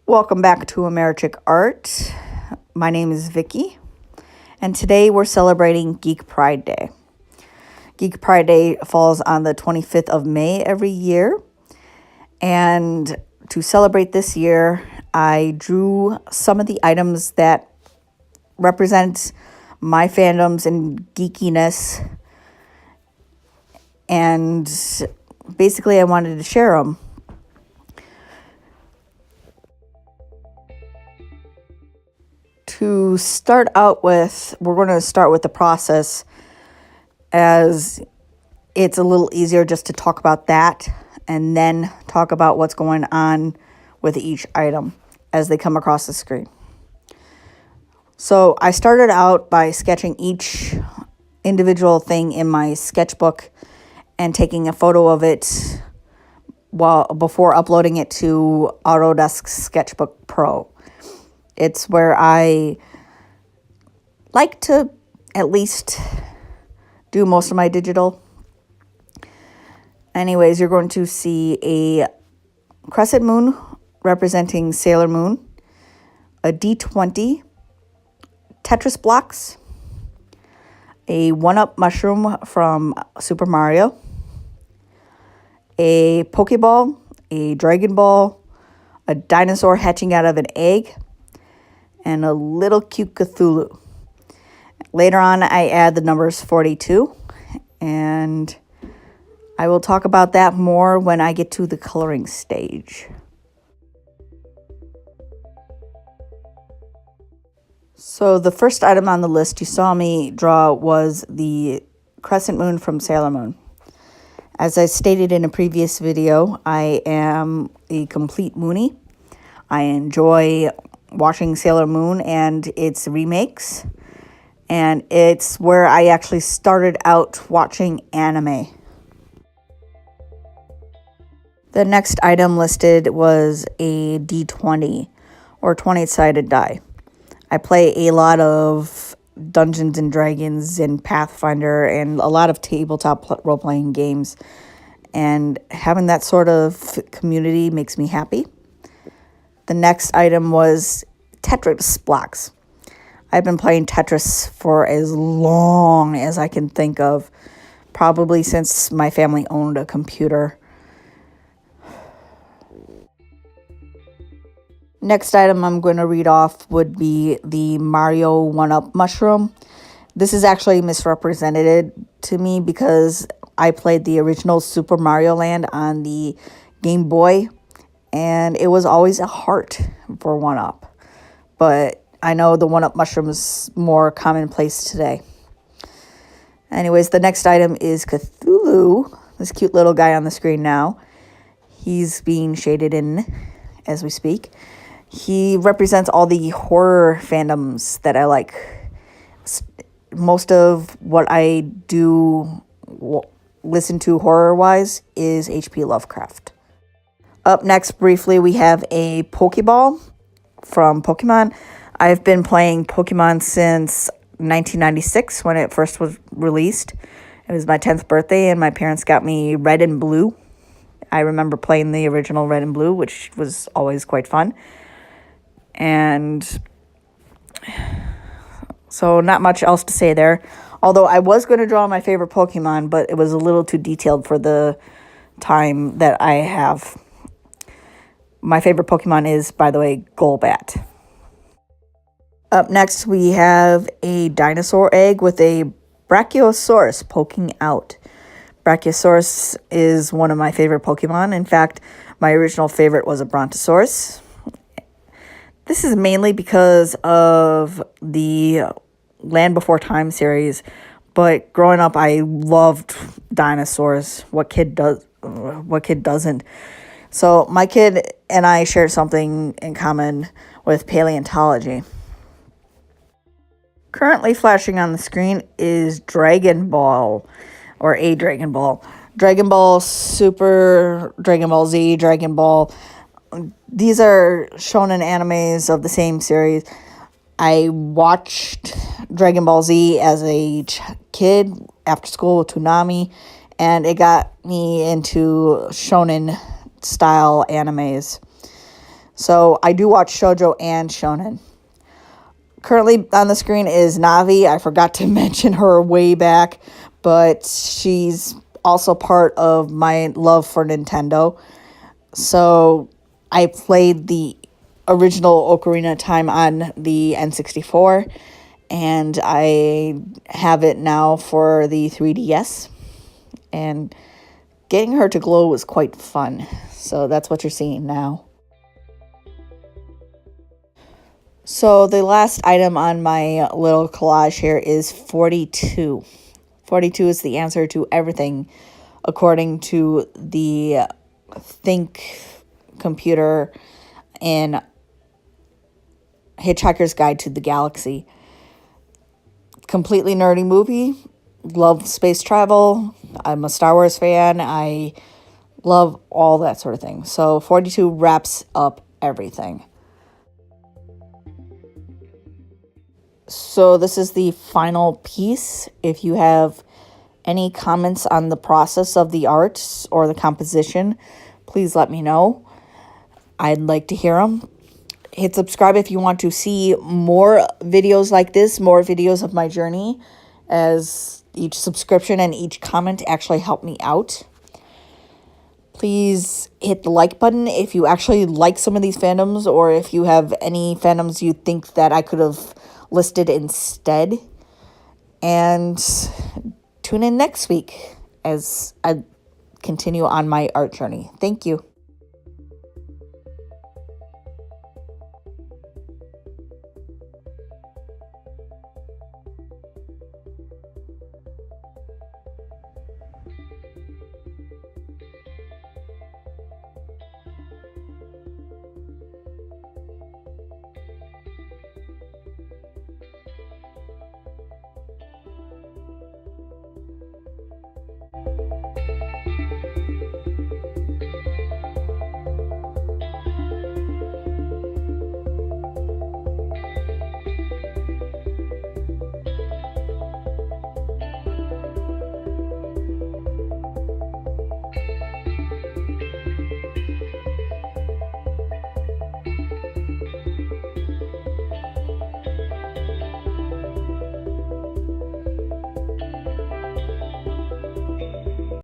Welcome back to Americhick Art. My name is Vicky, and today we're celebrating Geek Pride Day. Geek Pride Day falls on the 25th of May every year, and to celebrate this year, I drew some of the items that represent my fandoms and geekiness, and basically I wanted to share them. To start out with, we're going to start with the process, as it's a little easier just to talk about that and then talk about what's going on with each item as they come across the screen. So I started out by sketching each individual thing in my sketchbook and taking a photo of it before uploading it to Autodesk Sketchbook Pro. It's where I like to at least do most of my digital. Anyways, you're going to see a crescent moon representing Sailor Moon, a D20, Tetris blocks, a 1-up mushroom from Super Mario, a Pokeball, a Dragon Ball, a dinosaur hatching out of an egg, and a little cute Cthulhu. Later on, I add the numbers 42, and I will talk about that more when I get to the coloring stage. So the first item on the list you saw me draw was the crescent moon from Sailor Moon. As I stated in a previous video, I am a complete Moonie. I enjoy watching Sailor Moon and its remakes, and it's where I actually started out watching anime. The next item listed was a D20, or 20-sided die. I play a lot of Dungeons and Dragons and Pathfinder and a lot of tabletop role-playing games, and having that sort of community makes me happy. The next item was Tetris blocks. I've been playing Tetris for as long as I can think of, probably since my family owned a computer. Next item I'm going to read off would be the Mario 1-up mushroom. This is actually misrepresented to me because I played the original Super Mario Land on the Game Boy, and it was always a heart for 1-up. But I know the 1-up mushroom is more commonplace today. Anyways, the next item is Cthulhu, this cute little guy on the screen now. He's being shaded in as we speak. He represents all the horror fandoms that I like. Most of what I do listen to horror-wise is H.P. Lovecraft. Up next, briefly, we have a Pokeball from Pokemon. I've been playing Pokemon since 1996 when it first was released. It was my 10th birthday, and my parents got me Red and Blue. I remember playing the original Red and Blue, which was always quite fun. And so not much else to say there. Although I was going to draw my favorite Pokemon, but it was a little too detailed for the time that I have. My favorite Pokemon is, by the way, Golbat. Up next, we have a dinosaur egg with a Brachiosaurus poking out. Brachiosaurus is one of my favorite Pokemon. In fact, my original favorite was a Brontosaurus. This is mainly because of the Land Before Time series, but growing up, I loved dinosaurs. What kid doesn't? So my kid and I share something in common with paleontology. Currently flashing on the screen is Dragon Ball, or a Dragon Ball. Dragon Ball Super, Dragon Ball Z, Dragon Ball. these are shonen animes of the same series. I watched Dragon Ball Z as a kid after school with Toonami, and it got me into shonen style animes. So I do watch shoujo and shonen. Currently on the screen is Navi. I forgot to mention her way back, but she's also part of my love for Nintendo. So I played the original Ocarina of Time on the N64, and I have it now for the 3DS. And getting her to glow was quite fun. So that's what you're seeing now. So the last item on my little collage here is 42. 42 is the answer to everything, according to the Think computer in Hitchhiker's Guide to the Galaxy. Completely nerdy movie. Love space travel. I'm a Star Wars fan. I love all that sort of thing. So 42 wraps up everything. So this is the final piece. If you have any comments on the process of the art or the composition, please let me know. I'd like to hear them. Hit subscribe if you want to see more videos like this, more videos of my journey, as each subscription and each comment actually help me out. Please hit the like button if you actually like some of these fandoms, or if you have any fandoms you think that I could have listed instead. And tune in next week as I continue on my art journey. Thank you.